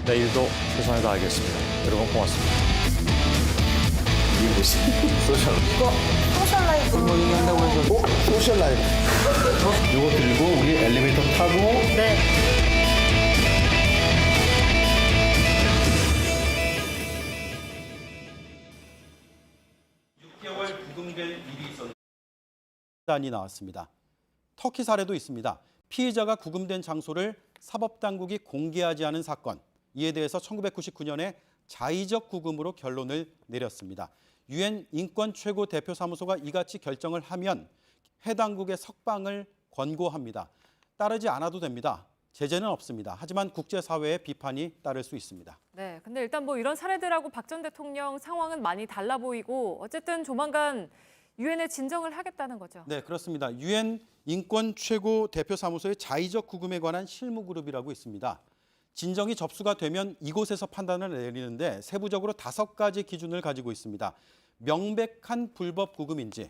내일도 최선을 다하겠습니다. 여러분 고맙습니다. 이게 뭐지? 소셜. 이거 소셜 라이프 한다고 해서 소셜 라이프. 이거 들고 우리 엘리베이터 타고 네. 단이 나왔습니다. 터키 사례도 있습니다. 피의자가 구금된 장소를 사법당국이 공개하지 않은 사건. 이에 대해서 1999년에 자의적 구금으로 결론을 내렸습니다. 유엔 인권 최고 대표 사무소가 이같이 결정을 하면 해당국의 석방을 권고합니다. 따르지 않아도 됩니다. 제재는 없습니다. 하지만 국제사회의 비판이 따를 수 있습니다. 네, 근데 일단 뭐 이런 사례들하고 박 전 대통령 상황은 많이 달라 보이고 어쨌든 조만간 유엔에 진정을 하겠다는 거죠. 네, 그렇습니다. 유엔 인권 최고 대표 사무소의 자의적 구금에 관한 실무 그룹이라고 있습니다. 진정이 접수가 되면 이곳에서 판단을 내리는데 세부적으로 5가지 기준을 가지고 있습니다. 명백한 불법 구금인지,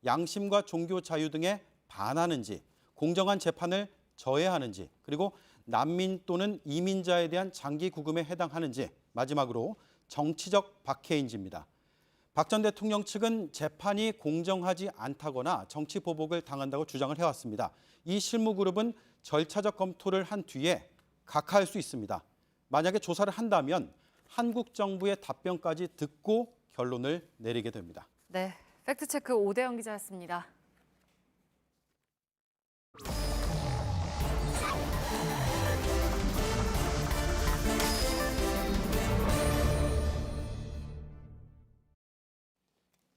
양심과 종교 자유 등에 반하는지, 공정한 재판을 저해하는지, 그리고 난민 또는 이민자에 대한 장기 구금에 해당하는지, 마지막으로 정치적 박해인지입니다. 박 전 대통령 측은 재판이 공정하지 않다거나 정치 보복을 당한다고 주장을 해왔습니다. 이 실무그룹은 절차적 검토를 한 뒤에 각하할 수 있습니다. 만약에 조사를 한다면 한국 정부의 답변까지 듣고 결론을 내리게 됩니다. 네, 팩트체크 오대영 기자였습니다.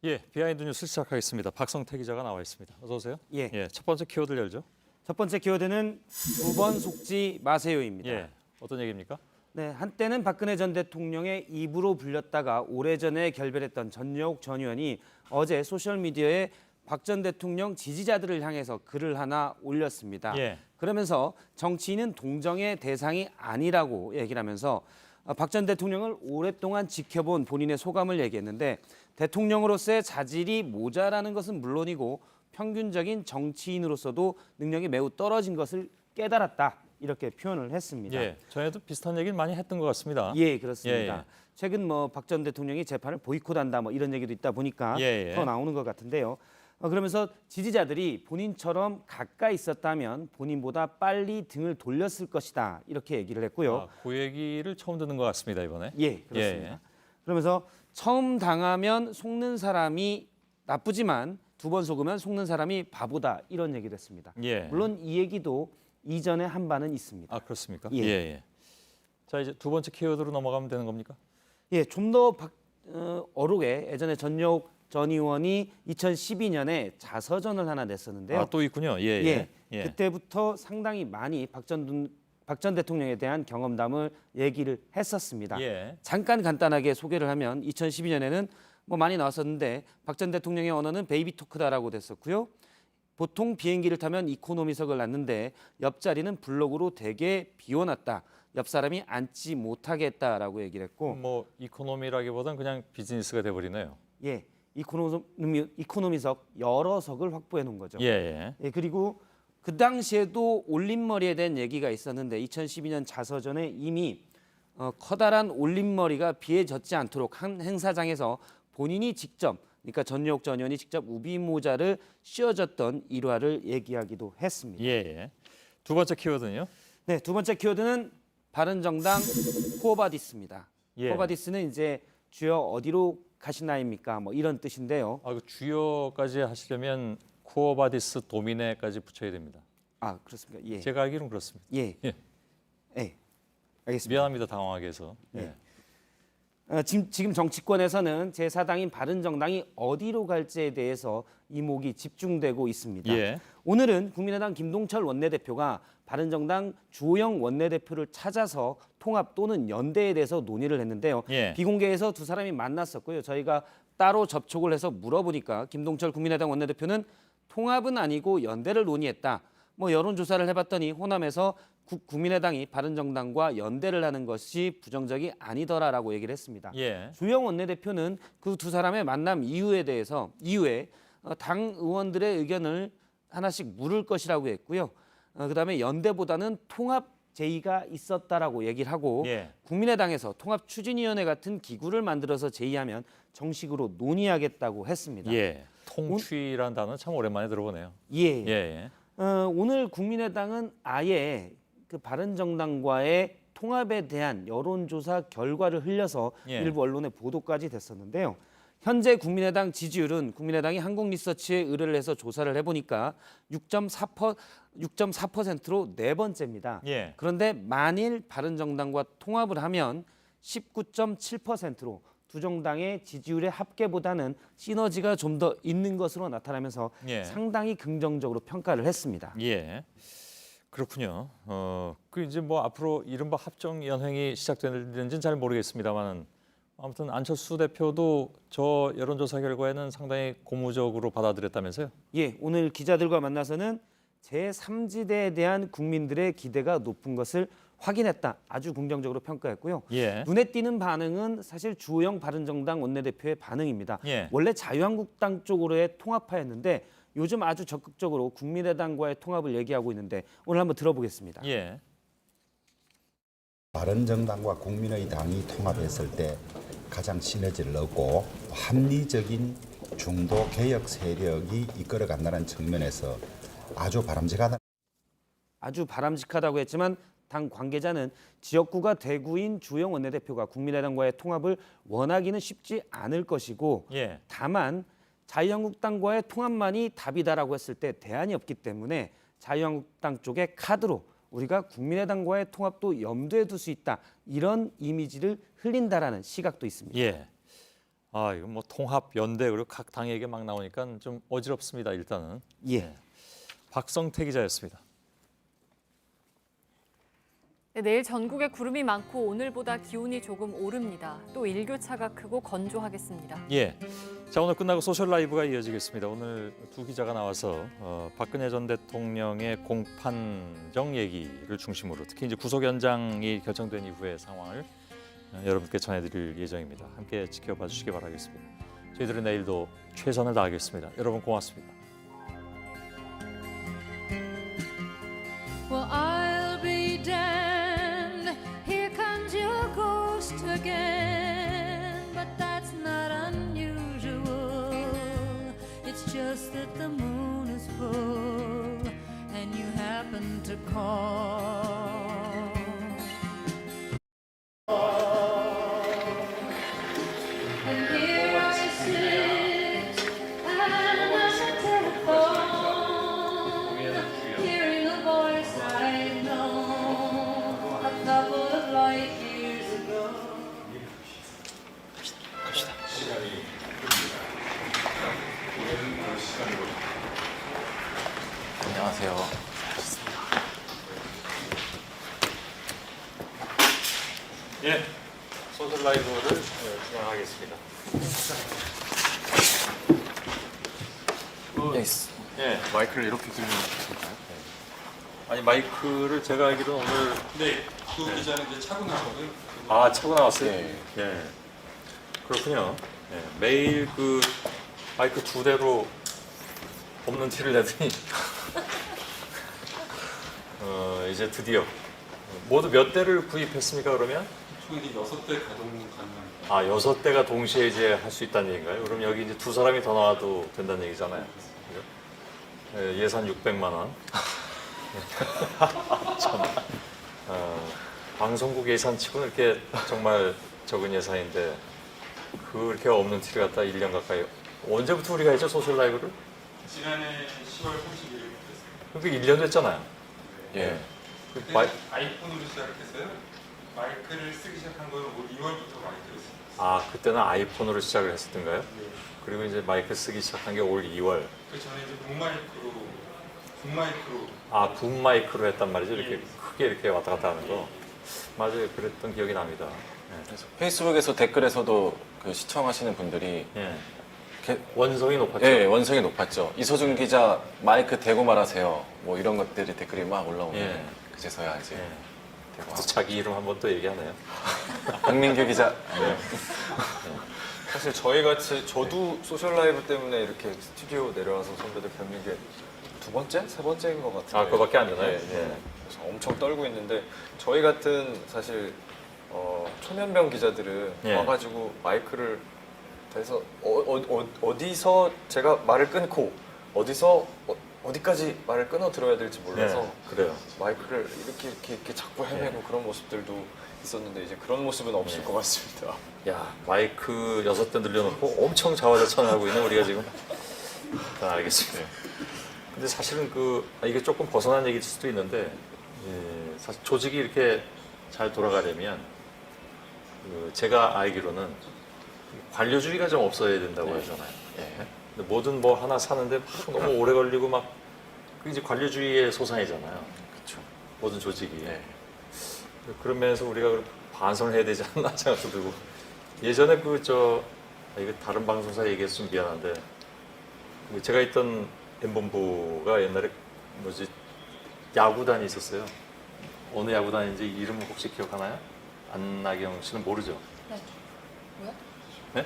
예, 비하인드 뉴스 시작하겠습니다. 박성태 기자가 나와 있습니다. 어서 오세요. 예. 첫 번째 키워드를 열죠. 첫 번째 키워드는 두 번 속지 마세요입니다. 예, 어떤 얘기입니까? 네, 한때는 박근혜 전 대통령의 입으로 불렸다가 오래전에 결별했던 전여옥 전 의원이 어제 소셜미디어에 박 전 대통령 지지자들을 향해서 글을 하나 올렸습니다. 예. 그러면서 정치인은 동정의 대상이 아니라고 얘기를 하면서 박 전 대통령을 오랫동안 지켜본 본인의 소감을 얘기했는데 대통령으로서의 자질이 모자라는 것은 물론이고 평균적인 정치인으로서도 능력이 매우 떨어진 것을 깨달았다. 이렇게 표현을 했습니다. 예, 전에도 비슷한 얘기를 많이 했던 것 같습니다. 예, 그렇습니다. 예. 최근 뭐 박 전 대통령이 재판을 보이콧한다 뭐 이런 얘기도 있다 보니까 예. 더 나오는 것 같은데요. 그러면서 지지자들이 본인처럼 가까이 있었다면 본인보다 빨리 등을 돌렸을 것이다. 이렇게 얘기를 했고요. 그 얘기를 처음 듣는 것 같습니다, 이번에. 예, 그렇습니다. 예. 그러면서 처음 당하면 속는 사람이 나쁘지만 두 번 속으면 속는 사람이 바보다 이런 얘기를 했습니다. 예. 물론 이 얘기도 이전에 한 바는 있습니다. 아, 그렇습니까? 예. 자, 이제 두 번째 키워드로 넘어가면 되는 겁니까? 예, 좀 더 어록에 예전에 전여옥 전 의원이 2012년에 자서전을 하나 냈었는데요. 아, 또 있군요. 예. 그때부터 상당히 많이 박 전 대통령에 대한 경험담을 얘기를 했었습니다. 예. 잠깐 간단하게 소개를 하면 2012년에는 뭐 많이 나왔었는데 박 전 대통령의 언어는 베이비 토크다라고 됐었고요. 보통 비행기를 타면 이코노미석을 놨는데 옆자리는 블록으로 되게 비워놨다. 옆 사람이 앉지 못하게 했다라고 얘기를 했고 뭐 이코노미라기보단 그냥 비즈니스가 돼버리네요. 예, 이코노미석 여러 석을 확보해 놓은 거죠. 예. 예, 그리고 그 당시에도 올림머리에 대한 얘기가 있었는데 2012년 자서전에 이미 커다란 올림머리가 비에 젖지 않도록 한 행사장에서 본인이 직접 그러니까 전여옥 전 의원이 직접 우비모자를 씌워줬던 일화를 얘기하기도 했습니다. 예. 두 번째 키워드는요? 네, 두 번째 키워드는 바른정당 쿠어바디스입니다. 예. 쿠어바디스는 이제 주여 어디로 가시나입니까? 뭐 이런 뜻인데요. 아, 그 주요까지 하시려면 쿠어바디스 도미네까지 붙여야 됩니다. 아, 그렇습니까? 예. 제가 알기로는 그렇습니다. 예. 예. 예. 알겠습니다. 미안합니다, 당황하게 해서. 예. 지금 정치권에서는 제4당인 바른정당이 어디로 갈지에 대해서 이목이 집중되고 있습니다. 예. 오늘은 국민의당 김동철 원내대표가 바른정당 주호영 원내대표를 찾아서 통합 또는 연대에 대해서 논의를 했는데요. 예. 비공개에서 두 사람이 만났었고요. 저희가 따로 접촉을 해서 물어보니까 김동철 국민의당 원내대표는 통합은 아니고 연대를 논의했다. 뭐 여론조사를 해봤더니 호남에서 국민의당이 바른정당과 연대를 하는 것이 부정적이 아니더라라고 얘기를 했습니다. 예. 주영 원내대표는 그 두 사람의 만남 이후에 당 의원들의 의견을 하나씩 물을 것이라고 했고요. 그다음에 연대보다는 통합 제의가 있었다라고 얘기를 하고 예. 국민의당에서 통합추진위원회 같은 기구를 만들어서 제의하면 정식으로 논의하겠다고 했습니다. 예. 통추이라는 단어 참 오랜만에 들어보네요. 예. 예. 오늘 국민의당은 아예 그 바른정당과의 통합에 대한 여론조사 결과를 흘려서 예. 일부 언론의 보도까지 됐었는데요. 현재 국민의당 지지율은 국민의당이 한국리서치에 의뢰를 해서 조사를 해보니까 6.4%로 네 번째입니다. 예. 그런데 만일 바른정당과 통합을 하면 19.7%로 두 정당의 지지율의 합계보다는 시너지가 좀 더 있는 것으로 나타나면서 예. 상당히 긍정적으로 평가를 했습니다. 예. 그렇군요. 그 이제 뭐 앞으로 이른바 합정 연횡이 시작되는지는 잘 모르겠습니다만은 아무튼 안철수 대표도 저 여론조사 결과에는 상당히 고무적으로 받아들였다면서요? 예, 오늘 기자들과 만나서는 제3지대에 대한 국민들의 기대가 높은 것을 확인했다. 아주 긍정적으로 평가했고요. 예. 눈에 띄는 반응은 사실 주호영 바른정당 원내대표의 반응입니다. 예. 원래 자유한국당 쪽으로의 통합파였는데 요즘 아주 적극적으로 국민의당과의 통합을 얘기하고 있는데 오늘 한번 들어보겠습니다. 예. 바른정당과 국민의당이 통합했을 때 가장 시너지를 얻고 합리적인 중도 개혁 세력이 이끌어간다는 측면에서 아주 바람직하다. 아주 바람직하다고 했지만 당 관계자는 지역구가 대구인 주호영 원내대표가 국민의당과의 통합을 원하기는 쉽지 않을 것이고 예. 다만 자유한국당과의 통합만이 답이다라고 했을 때 대안이 없기 때문에 자유한국당 쪽의 카드로 우리가 국민의당과의 통합도 염두에 둘 수 있다. 이런 이미지를 흘린다라는 시각도 있습니다. 예. 아, 이거 뭐 통합, 연대 그리고 각 당에게 막 나오니까 좀 어지럽습니다. 일단은. 예. 박성태 기자였습니다. 네, 내일 전국에 구름이 많고 오늘보다 기온이 조금 오릅니다. 또 일교차가 크고 건조하겠습니다. 예. 자, 오늘 끝나고 소셜 라이브가 이어지겠습니다. 오늘 두 기자가 나와서 박근혜 전 대통령의 공판정 얘기를 중심으로 특히 이제 구속 연장이 결정된 이후의 상황을 여러분께 전해드릴 예정입니다. 함께 지켜봐 주시기 바라겠습니다. 저희들은 내일도 최선을 다하겠습니다. 여러분 고맙습니다. Well, I'll be damned. Here comes your ghost again. But that's not unusual. It's just that the moon is full and you happen to call. And here I sit at the telephone, hearing a voice I know a couple of light years ago. 안녕하세요. 예. 소셜 라이브를 진행하겠습니다. 예. 마이크를 이렇게 들면 될까요? 아니 마이크를 제가 알기로 오늘 네, 그 기자는 이제 차고 나거든. 차고 나왔어요. 예. 예. 그렇군요. 예. 매일 그 마이크 두 대로 없는 티를 내더니 이제 드디어 모두 몇 대를 구입했습니까? 그러면? 총 이제 6대 가동 가능합니다. 6대가 동시에 이제 할 수 있다는 얘기인가요? 그럼 여기 이제 두 사람이 더 나와도 된다는 얘기잖아요. 그죠? 예, 예산 600만 원. 참, 방송국 예산치고는 이렇게 정말 적은 예산인데 그렇게 없는 티를 갖다 1년 가까이. 언제부터 우리가 했죠? 소셜 라이브를? 지난해 10월 31일부터 했습니다. 그게 1년 됐잖아요. 예. 그 아이폰으로 시작을 했어요. 마이크를 쓰기 시작한 건 올 2월부터 마이크를 썼어요. 그때는 아이폰으로 시작을 했었던가요? 그리고 이제 마이크 쓰기 시작한 게 올 2월. 그 전에 이제 붐마이크로 붐 마이크로 했단 말이죠. 이렇게 크게 이렇게 왔다 갔다 하는 거. 맞아요. 그랬던 기억이 납니다. 그래서 페이스북에서 댓글에서도 그 시청하시는 분들이 예. 게- 원성이 높았죠. 예, 원성이 높았죠. 이소준 기자 마이크 대고 말하세요. 뭐 이런 것들이 댓글이 막 올라오는. 예. 이제서야 이제 되고 또 자기 이름 한번 또 얘기하네요. 박민규 기자. 네. 사실 저희 같이 저도 소셜 라이브 때문에 이렇게 스튜디오 내려와서 선배들 뵙는 게 두 번째, 세 번째인 것 같은데. 아, 그거밖에 안 되나요? 네, 네. 그래서 엄청 떨고 있는데 저희 같은 사실 초면병 기자들은 예. 와가지고 마이크를 대서 어디서 제가 말을 끊고 어디서 어디까지 말을 끊어 들어야 될지 몰라서 네, 그래요. 마이크를 이렇게 자꾸 헤매고 그런 모습들도 있었는데 이제 그런 모습은 없을 것 같습니다. 야, 마이크 6대 늘려놓고 엄청 자화자찬하고 있는 우리가 지금. 자, 알겠습니다. 근데 사실은 이게 조금 벗어난 얘기일 수도 있는데, 예, 사실 조직이 이렇게 잘 돌아가려면 제가 알기로는 관료주의가 좀 없어야 된다고 하잖아요. 예. 근데 뭐든 뭐 하나 사는데 막 너무 오래 걸리고 막 그게 이제 관료주의의 소상이잖아요. 그렇죠. 모든 조직이. 그런 면에서 우리가 반성을 해야 되지 않나 생각도 들고. 예전에 이거 다른 방송사 얘기해서 좀 미안한데 제가 있던 M본부가 옛날에 야구단이 있었어요. 어느 야구단인지 이름을 혹시 기억하나요? 안나경 씨는 모르죠? 네. 뭐야? 네?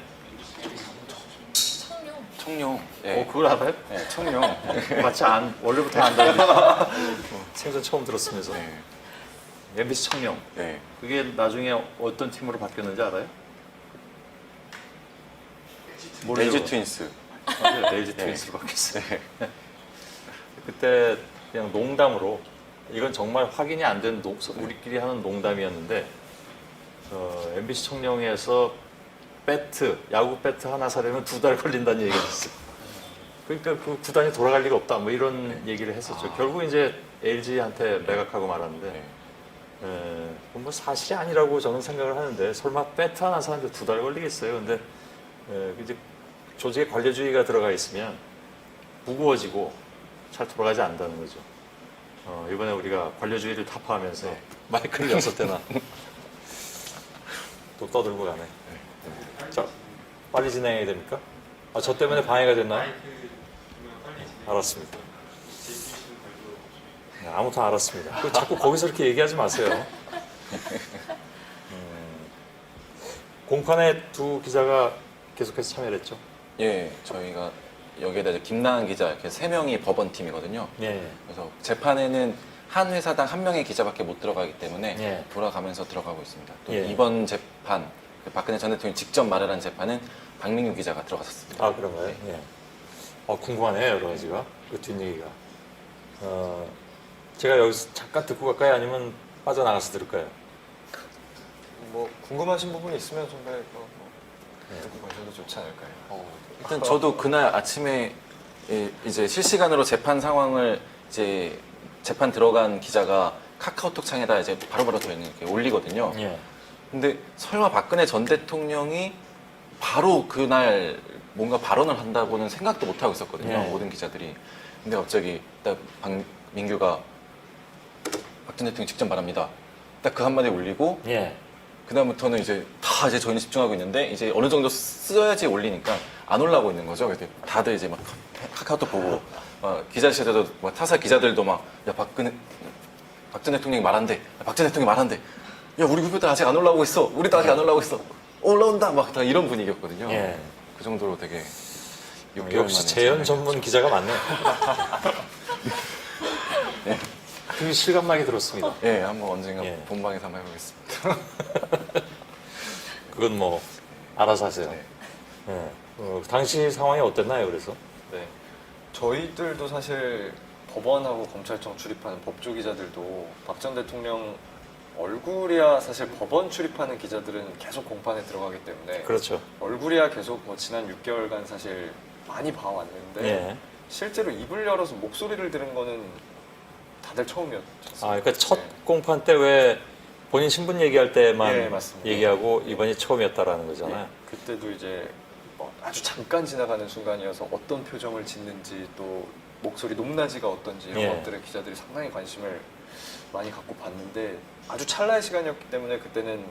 청룡. 네. 그걸 알아요? 네, 청룡. 마치 원래부터 안다고 생전 처음 들었으면서. 네. MBC 청룡. 네. 그게 나중에 어떤 팀으로 바뀌었는지 알아요? LG 트윈스. 맞아요. LG 트윈스로 바뀌었어요. 그때 그냥 농담으로 이건 정말 확인이 안 된 우리끼리 하는 농담이었는데 MBC 청룡에서 야구 배트 하나 사려면 2달 걸린다는 얘기가 있어요. 그러니까 그 구단이 돌아갈 리가 없다 뭐 이런 얘기를 했었죠. 결국 이제 LG한테 매각하고 말았는데 뭐 사실이 아니라고 저는 생각을 하는데 설마 배트 하나 사는데 2달 걸리겠어요. 근데 이제 조직에 관료주의가 들어가 있으면 무거워지고 잘 돌아가지 않는다는 거죠. 이번에 우리가 관료주의를 타파하면서 마이크를 6대나 또 떠들고 가네. 자, 빨리 진행해야 됩니까? 저 때문에 방해가 됐나요? 알았습니다. 네, 아무튼 알았습니다. 자꾸 거기서 이렇게 얘기하지 마세요. 공판에 2 기자가 계속해서 참여를 했죠? 예, 저희가 여기에다 이제 김나은 기자 이렇게 3명이 법원팀이거든요. 예. 그래서 재판에는 한 회사당 1명의 기자밖에 못 들어가기 때문에 예. 돌아가면서 들어가고 있습니다. 또 예. 이번 재판, 박근혜 전 대통령이 직접 말을 한 재판은 박민규 기자가 들어갔었습니다. 아, 그런가요? 예. 궁금하네요, 여러 가지가. 그 뒷얘기가. 제가 여기서 잠깐 듣고 갈까요? 아니면 빠져나가서 들을까요? 뭐 궁금하신 부분이 있으면 선배가 듣고 가셔도 좋지 않을까요? 일단 저도 그날 아침에 이제 실시간으로 재판 상황을 이제 재판 들어간 기자가 카카오톡 창에다 이제 바로바로 저희는 이렇게 올리거든요. 예. 근데 설마 박근혜 전 대통령이 바로 그날 뭔가 발언을 한다고는 생각도 못 하고 있었거든요. 예. 모든 기자들이. 근데 갑자기 딱 박민규가 박 전 대통령이 직접 말합니다. 딱 그 한마디 올리고 예. 그다음부터는 이제 다 이제 저희는 집중하고 있는데 이제 어느 정도 써야지 올리니까 안 올라오고 있는 거죠. 그래서 다들 이제 막 카카오톡 보고 기자실에도 막 타사 기자들도 막 야 박 전 대통령이 말한대. 박 전 대통령이 말한대. 야 우리 후배들 아직 안 올라오고 있어. 우리도 아직 안 올라오고 있어. 올라온다. 막 다 이런 분위기였거든요. 예. 그 정도로 되게 6개월 역시 만에 재연 전문 기자가 많네. 네. 그 실감나게 들었습니다. 예, 한번 언젠가 예. 본방에서 한번 해보겠습니다. 그건 뭐 알아서 하세요. 네. 예. 당시 상황이 어땠나요? 그래서? 네. 저희들도 사실 법원하고 검찰청 출입하는 법조 기자들도 박 전 대통령 얼굴이야 사실 법원 출입하는 기자들은 계속 공판에 들어가기 때문에 그렇죠. 얼굴이야 계속 뭐 지난 6개월간 사실 많이 봐왔는데 예. 실제로 입을 열어서 목소리를 들은 거는 다들 처음이었죠. 그러니까 첫 공판 때 왜 본인 신분 얘기할 때만 네, 맞습니다. 얘기하고 이번이 처음이었다라는 거잖아요. 네, 그때도 이제 뭐 아주 잠깐 지나가는 순간이어서 어떤 표정을 짓는지 또 목소리 높낮이가 어떤지 이런 예. 것들에 기자들이 상당히 관심을 많이 갖고 봤는데 아주 찰나의 시간이었기 때문에 그때는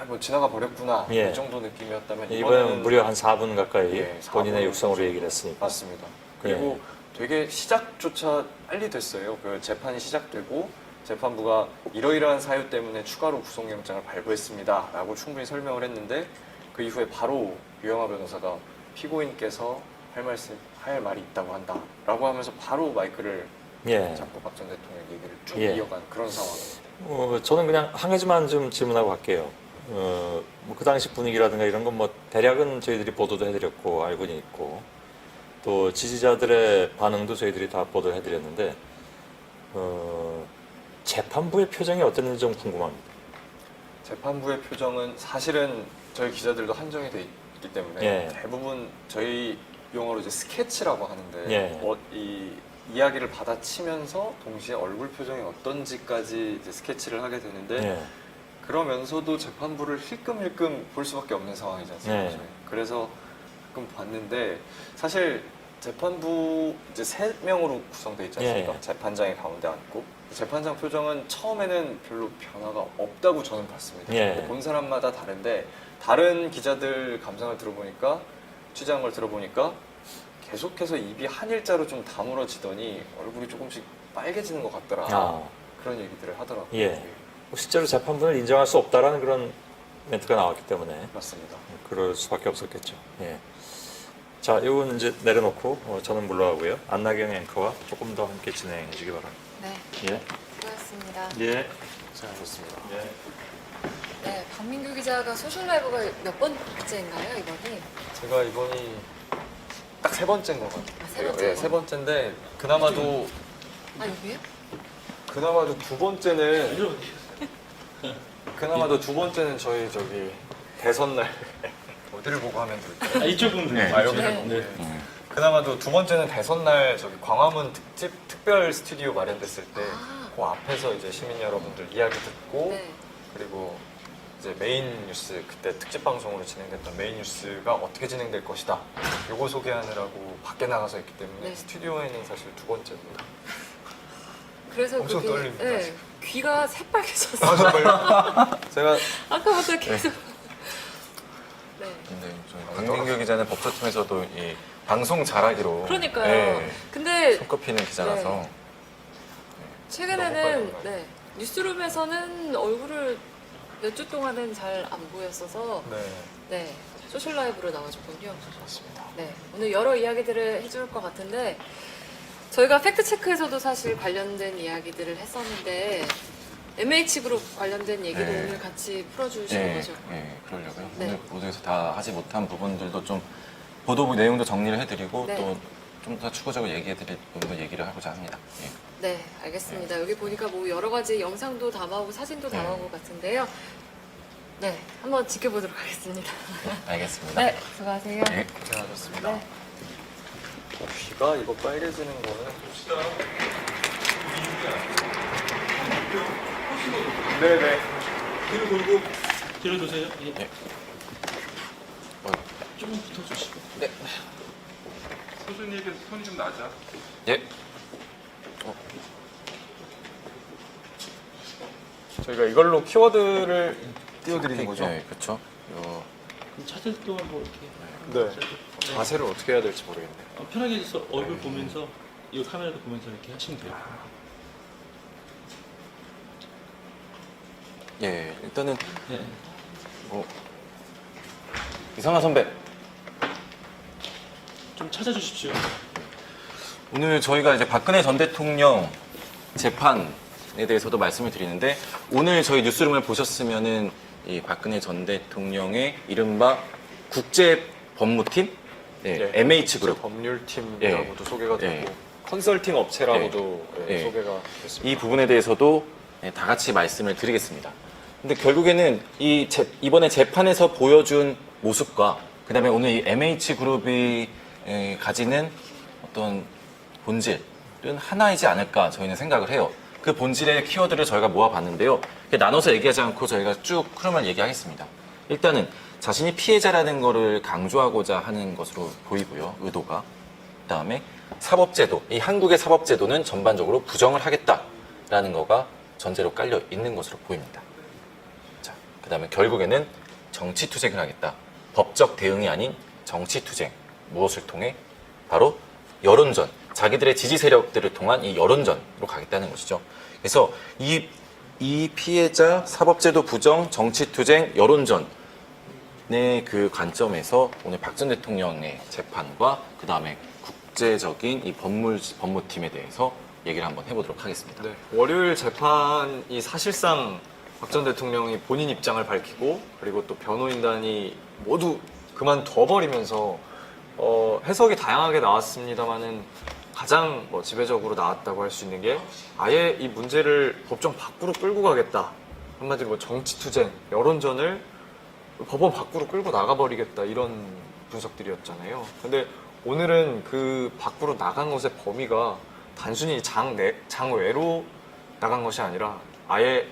뭐 지나가 버렸구나 예. 이 정도 느낌이었다면 이번에는 무려 한 4분 가까이 예, 본인의 4분 육성으로 얘기를 했으니까. 맞습니다. 그리고 되게 시작조차 빨리 됐어요. 그 재판이 시작되고 재판부가 이러이러한 사유 때문에 추가로 구속영장을 발부했습니다라고 충분히 설명을 했는데 그 이후에 바로 유영하 변호사가 피고인께서 할 말이 있다고 한다라고 하면서 바로 마이크를 예. 잡고 박 전 대통령 얘기를 쭉 예. 이어간 그런 상황입니다. 저는 그냥 한 가지만 좀 질문하고 갈게요. 뭐그 당시 분위기라든가 이런 건 뭐 대략은 저희들이 보도도 해드렸고 알고는 있고 또 지지자들의 반응도 저희들이 다 보도를 해드렸는데 재판부의 표정이 어땠는지 좀 궁금합니다. 재판부의 표정은 사실은 저희 기자들도 한정이 돼 있기 때문에 예. 대부분 저희 용어로 이제 스케치라고 하는데 예. 이 이야기를 받아치면서 동시에 얼굴 표정이 어떤지까지 이제 스케치를 하게 되는데 예. 그러면서도 재판부를 힐끔힐끔 볼 수밖에 없는 상황이지 않습니까? 네. 저희. 그래서 가끔 봤는데 사실 재판부 이제 3명으로 구성되어 있지 않습니까? 예. 재판장이 가운데 앉고 재판장 표정은 처음에는 별로 변화가 없다고 저는 봤습니다. 예. 근데 본 사람마다 다른데 다른 기자들 감상을 들어보니까 취재한 걸 들어보니까 계속해서 입이 한 일자로 좀 다물어지더니 얼굴이 조금씩 빨개지는 것 같더라. 아. 그런 얘기들을 하더라고요. 예. 실제로 재판부는 인정할 수 없다라는 그런 멘트가 나왔기 때문에 맞습니다. 그럴 수밖에 없었겠죠. 예. 자, 이건 이제 내려놓고 저는 물러가고요. 안나경 앵커와 조금 더 함께 진행해 주기 바랍니다. 네, 예. 수고하셨습니다. 예. 잘하셨습니다. 예. 네, 박민규 기자가 소셜라이브가 몇 번째인가요, 이번이? 제가 이번이 딱 3번째인 것 같아요. 아, 세 번째. 예, 3번째인데 그나마도 아, 여기요? 그나마도 2번째는 그나마도 2번째는 저희 저기 대선 날 어디를 보고 하면 될까요? 이쪽 보면 돼요. 아, 여기 네. 그나마도 2번째는 대선 날 저기 광화문 특별 스튜디오 마련됐을 때 아. 그 앞에서 이제 시민 여러분들 이야기 듣고 네. 그리고 이제 메인 뉴스 그때 특집 방송으로 진행됐던 메인 뉴스가 어떻게 진행될 것이다. 요거 소개하느라고 밖에 나가서 했기 때문에 네. 스튜디오에는 사실 2번째입니다. 그래서 엄청 그게 떨립니다, 네, 지금. 귀가 새빨개졌어요. 아, 정말요? 제가 아까부터 계속. 네. 근데 저희 박민규 기자는 법조팀에서도 이 방송 잘하기로 그러니까요. 예, 근데 손꼽히는 기자라서 네. 너무 최근에는 빨리 네, 뉴스룸에서는 얼굴을 몇 주 동안은 잘 안 보였어서 네, 네, 소셜 라이브로 나와줬군요. 맞습니다. 네, 오늘 여러 이야기들을 해줄 것 같은데 저희가 팩트 체크에서도 사실 관련된 이야기들을 했었는데 MH그룹 관련된 얘기도 네. 오늘 같이 풀어주시는 거죠. 그러려고요. 네. 오늘 보도에서 다 하지 못한 부분들도 좀 보도 내용도 정리를 해드리고 네. 또 좀 더 추가적으로 얘기해드릴 부분도 얘기를 하고자 합니다. 예. 네, 알겠습니다. 여기 보니까 뭐 여러 가지 영상도 담아오고 사진도 네. 담아오고 같은데요. 네, 한번 지켜보도록 하겠습니다. 알겠습니다. 네, 수고하세요. 네. 고생하셨습니다. 네. 귀가 이거 빨개지는 거는 네네. 뒤로 돌고 뒤로 도세요. 예. 네. 조금 붙어주시고. 네. 소장님께 손이 좀 낮아. 예. 저희가 이걸로 키워드를 띄워드리는 거죠? 네, 그렇죠. 그럼 찾을 동안 뭐 이렇게 네. 자세를 어떻게 해야 될지 모르겠네요. 편하게 해서 얼굴 보면서 이 카메라도 보면서 이렇게 하시면 돼요. 예, 일단은 네. 뭐 이상하 선배. 좀 찾아주십시오. 오늘 저희가 이제 박근혜 전 대통령 재판에 대해서도 말씀을 드리는데 오늘 저희 뉴스룸을 보셨으면은 이 박근혜 전 대통령의 이른바 국제법무팀, 네. MH그룹 법률팀이라고도 소개가 되고 예. 컨설팅 업체라고도 예. 소개가 됐습니다. 이 부분에 대해서도 다 같이 말씀을 드리겠습니다. 근데 결국에는 이번에 재판에서 보여준 모습과 그다음에 오늘 이 MH그룹이 가지는 어떤 본질은 하나이지 않을까 저희는 생각을 해요. 그 본질의 키워드를 저희가 모아봤는데요. 나눠서 얘기하지 않고 저희가 쭉 흐름을 얘기하겠습니다. 일단은 자신이 피해자라는 거를 강조하고자 하는 것으로 보이고요. 의도가. 그다음에 사법제도, 이 한국의 사법제도는 전반적으로 부정을 하겠다라는 거가 전제로 깔려 있는 것으로 보입니다. 자, 그다음에 결국에는 정치투쟁을 하겠다. 법적 대응이 아닌 정치투쟁. 무엇을 통해? 바로 여론전, 자기들의 지지 세력들을 통한 이 여론전으로 가겠다는 것이죠. 그래서 이 피해자 사법제도 부정, 정치투쟁, 여론전의 그 관점에서 오늘 박 전 대통령의 재판과 그 다음에 국제적인 이 법무팀에 대해서 얘기를 한번 해보도록 하겠습니다. 네, 월요일 재판이 사실상 박 전 대통령이 본인 입장을 밝히고 그리고 또 변호인단이 모두 그만둬버리면서 해석이 다양하게 나왔습니다만은 가장 지배적으로 나왔다고 할 수 있는 게 아예 이 문제를 법정 밖으로 끌고 가겠다. 한마디로 정치투쟁, 여론전을 법원 밖으로 끌고 나가버리겠다 이런 분석들이었잖아요. 근데 오늘은 그 밖으로 나간 것의 범위가 단순히 장외로 나간 것이 아니라 아예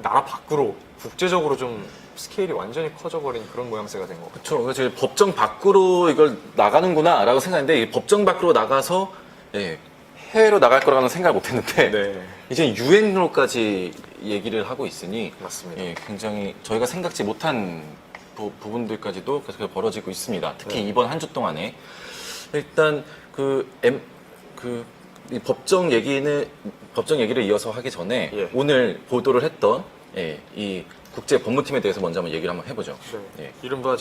나라 밖으로 국제적으로 좀 스케일이 완전히 커져버린 그런 모양새가 된 것 같아요. 그렇죠. 그래서 법정 밖으로 이걸 나가는구나라고 생각했는데 이 법정 밖으로 나가서 해외로 나갈 거라고는 생각을 못했는데 네, 이제 유엔으로까지 얘기를 하고 있으니 맞습니다. 굉장히 저희가 생각지 못한 부분들까지도 계속 벌어지고 있습니다. 특히 네. 이번 한 주 동안에 일단 이 법정 얘기를 이어서 하기 전에 예. 오늘 보도를 했던 이 국제 법무팀에 대해서 먼저 한번 얘기를 한번 해보죠. 네. 예. 이른바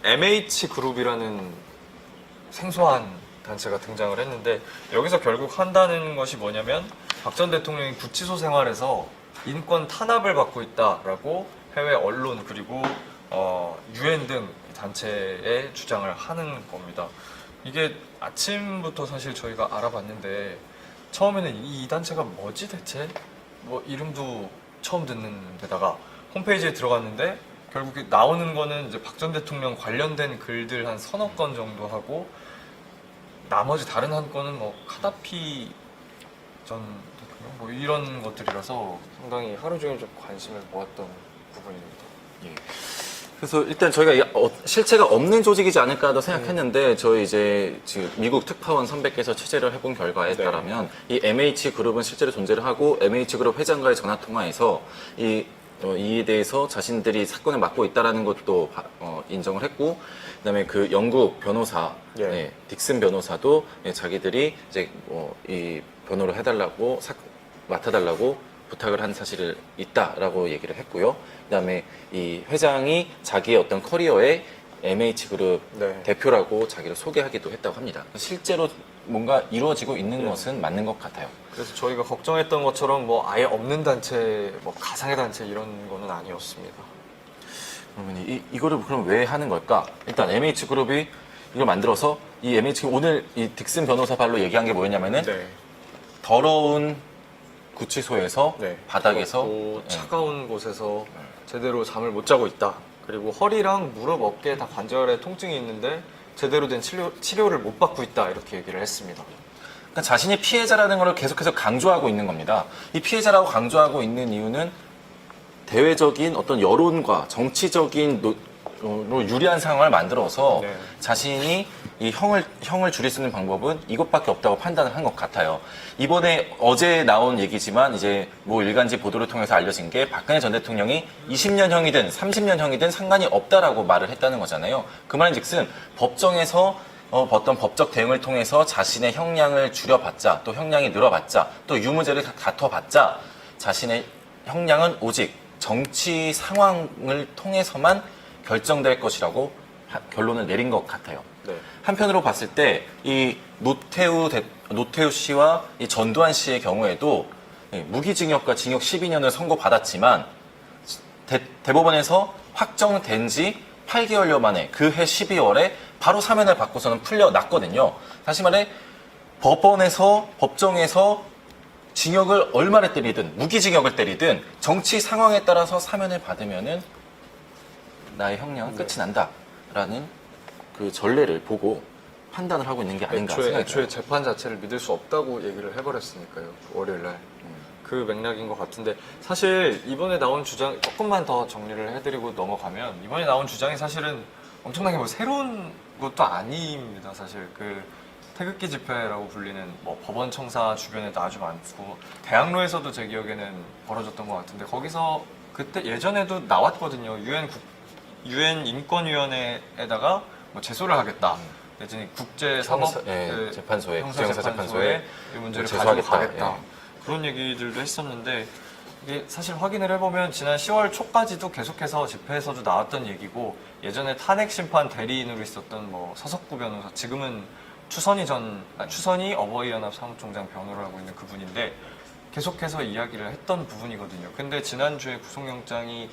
MH 그룹이라는 생소한 단체가 등장을 했는데 여기서 결국 한다는 것이 뭐냐면 박 전 대통령이 구치소 생활에서 인권 탄압을 받고 있다라고 해외 언론 그리고 유엔 등 단체에 주장을 하는 겁니다. 이게 아침부터 사실 저희가 알아봤는데 처음에는 이 단체가 뭐지 대체? 이름도 처음 듣는 데다가 홈페이지에 들어갔는데 결국에 나오는 거는 이제 박 전 대통령 관련된 글들 한 서너 건 정도 하고 나머지 다른 한 건은 카다피 전 대통령 이런 것들이라서 상당히 하루 종일 좀 관심을 모았던 부분입니다. 예. 그래서 일단 저희가 실체가 없는 조직이지 않을까도 생각했는데 저희 이제 지금 미국 특파원 선배께서 취재를 해본 결과에 따르면 이 MH 그룹은 실제로 존재를 하고 MH 그룹 회장과의 전화 통화에서 이에 대해서 자신들이 사건을 맡고 있다라는 것도 인정을 했고, 그다음에 그 영국 변호사 딕슨 변호사도 자기들이 이제 이 변호를 해달라고 맡아달라고 부탁을 한 사실이 있다라고 얘기를 했고요. 그다음에 이 회장이 자기의 어떤 커리어에 MH 그룹 대표라고 자기를 소개하기도 했다고 합니다. 실제로 뭔가 이루어지고 있는 것은 맞는 것 같아요. 그래서 저희가 걱정했던 것처럼 아예 없는 단체, 가상의 단체 이런 거는 아니었습니다. 그러면 이거를 그럼 왜 하는 걸까? 일단 MH 그룹이 이걸 만들어서 이 MH 오늘 이 딕슨 변호사 발로 얘기한 게 뭐였냐면은 더러운 구치소에서 바닥에서 차가운 곳에서 제대로 잠을 못 자고 있다. 그리고 허리랑 무릎, 어깨 다 관절에 통증이 있는데 제대로 된 치료를 못 받고 있다. 이렇게 얘기를 했습니다. 그러니까 자신이 피해자라는 걸 계속해서 강조하고 있는 겁니다. 이 피해자라고 강조하고 있는 이유는 대외적인 어떤 여론과 정치적인 유리한 상황을 만들어서 자신이 이 형을 줄일 수 있는 방법은 이것밖에 없다고 판단을 한 것 같아요. 이번에 어제 나온 얘기지만 이제 일간지 보도를 통해서 알려진 게 박근혜 전 대통령이 20년형이든 30년형이든 상관이 없다라고 말을 했다는 거잖아요. 그 말인즉슨 법정에서 어떤 법적 대응을 통해서 자신의 형량을 줄여봤자 또 형량이 늘어봤자 또 유무죄를 다퉈봤자 자신의 형량은 오직 정치 상황을 통해서만 결정될 것이라고 결론을 내린 것 같아요. 한편으로 봤을 때 이 노태우 씨와 이 전두환 씨의 경우에도 무기징역과 징역 12년을 선고받았지만 대법원에서 확정된 지 8개월여 만에 그 해 12월에 바로 사면을 받고서는 풀려났거든요. 다시 말해 법정에서 징역을 얼마를 때리든 무기징역을 때리든 정치 상황에 따라서 사면을 받으면은 나의 형량은 끝이 난다라는 그 전례를 보고 판단을 하고 있는 게 아닌가 생각이 애초에 재판 자체를 믿을 수 없다고 얘기를 해버렸으니까요. 월요일날. 그 맥락인 것 같은데 사실 이번에 나온 주장 조금만 더 정리를 해드리고 넘어가면 이번에 나온 주장이 사실은 엄청나게 새로운 것도 아닙니다. 사실 그 태극기 집회라고 불리는 법원 청사 주변에도 아주 많고 대학로에서도 제 기억에는 벌어졌던 것 같은데 거기서 그때 예전에도 나왔거든요. 유엔 인권위원회에다가 제소를 하겠다. 내지는 국제사법 예, 재판소에 형사재판소에 이 문제를 가지고 제소하겠다. 가겠다. 그런 얘기들도 했었는데 이게 사실 확인을 해보면 지난 10월 초까지도 계속해서 집회에서도 나왔던 얘기고 예전에 탄핵 심판 대리인으로 있었던 뭐 서석구 변호사 지금은 추선희 어버이연합 사무총장 변호를 하고 있는 그분인데 계속해서 이야기를 했던 부분이거든요. 근데 지난주에 구속영장이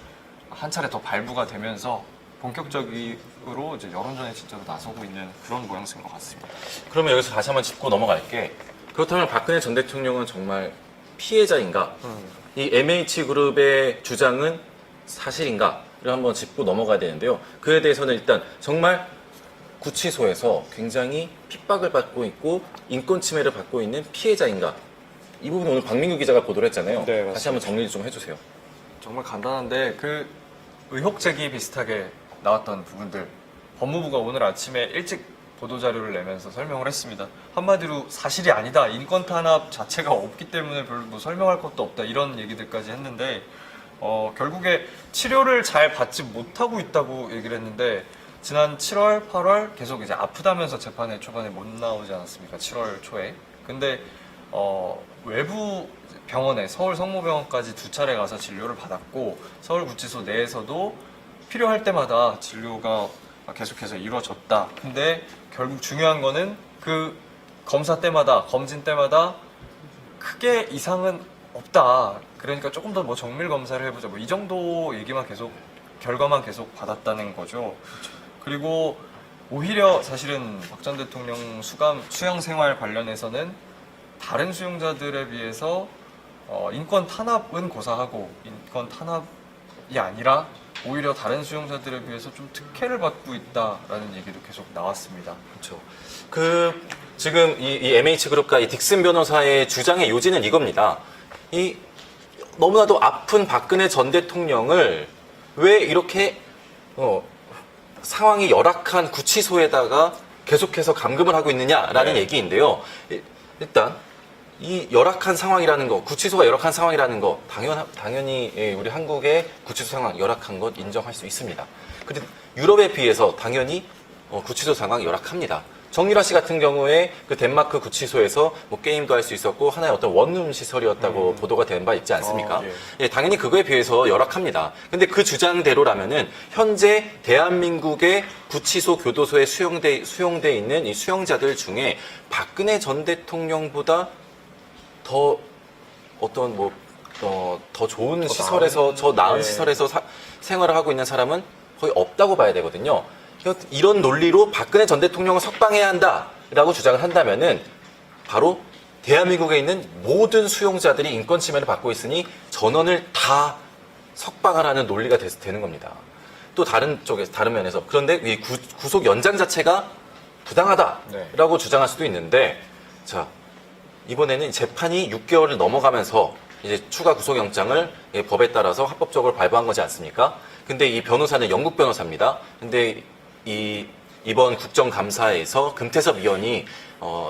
한 차례 더 발부가 되면서 본격적으로 이제 여론전에 진짜로 나서고 있는 그런 모양새인 것 같습니다. 그러면 여기서 다시 한번 짚고 넘어갈게. 그렇다면 박근혜 전 대통령은 정말 피해자인가? 이 MH그룹의 주장은 사실인가를 한번 짚고 넘어가야 되는데요. 그에 대해서는 일단 정말 구치소에서 굉장히 핍박을 받고 있고 인권 침해를 받고 있는 피해자인가? 이 부분 오늘 박민규 기자가 보도를 했잖아요. 네, 맞습니다. 다시 한번 정리 좀 해주세요. 정말 간단한데 그 의혹 제기 비슷하게 나왔던 부분들 법무부가 오늘 아침에 일찍 보도자료를 내면서 설명을 했습니다. 한마디로 사실이 아니다. 인권 탄압 자체가 없기 때문에 별로 뭐 설명할 것도 없다. 이런 얘기들까지 했는데 결국에 치료를 잘 받지 못하고 있다고 얘기를 했는데 지난 7월, 8월 계속 이제 아프다면서 재판에 초반에 못 나오지 않았습니까? 7월 초에. 근데 외부 병원에 서울 성모병원까지 2차례 가서 진료를 받았고 서울구치소 내에서도 필요할 때마다 진료가 계속해서 이루어졌다. 근데 결국 중요한 거는 그 검사 때마다 검진 때마다 크게 이상은 없다. 그러니까 조금 더 뭐 정밀 검사를 해보자. 뭐 이 정도 얘기만 계속 결과만 계속 받았다는 거죠. 그리고 오히려 사실은 박 전 대통령 수용 생활 관련해서는 다른 수용자들에 비해서 인권 탄압은 고사하고 인권 탄압이 아니라 오히려 다른 수용자들에 비해서 좀 특혜를 받고 있다라는 얘기도 계속 나왔습니다. 그렇죠. 지금 이 MH그룹과 이 딕슨 변호사의 주장의 요지는 이겁니다. 이 너무나도 아픈 박근혜 전 대통령을 왜 이렇게 상황이 열악한 구치소에다가 계속해서 감금을 하고 있느냐라는 얘기인데요. 일단 이 열악한 상황이라는 거, 구치소가 열악한 상황이라는 거 당연히 우리 한국의 구치소 상황 열악한 것 인정할 수 있습니다. 근데 유럽에 비해서 당연히 구치소 상황 열악합니다. 정유라 씨 같은 경우에 그 덴마크 구치소에서 뭐 게임도 할 수 있었고 하나의 어떤 원룸 시설이었다고 보도가 된 바 있지 않습니까? 예, 당연히 그거에 비해서 열악합니다. 근데 그 주장대로라면은 현재 대한민국의 구치소 교도소에 수용돼 있는 이 수용자들 중에 박근혜 전 대통령보다 더 어떤 더 좋은 시설에서 더 나은 시설에서 생활을 하고 있는 사람은 거의 없다고 봐야 되거든요. 이런 논리로 박근혜 전 대통령을 석방해야 한다라고 주장을 한다면은 바로 대한민국에 있는 모든 수용자들이 인권 침해를 받고 있으니 전원을 다 석방하라는 논리가 되는 겁니다. 또 다른 면에서 그런데 이 구속 연장 자체가 부당하다라고 주장할 수도 있는데 자. 이번에는 재판이 6개월을 넘어가면서 이제 추가 구속영장을 법에 따라서 합법적으로 발부한 거지 않습니까? 근데 이 변호사는 영국 변호사입니다. 근데 이번 국정감사에서 금태섭 위원이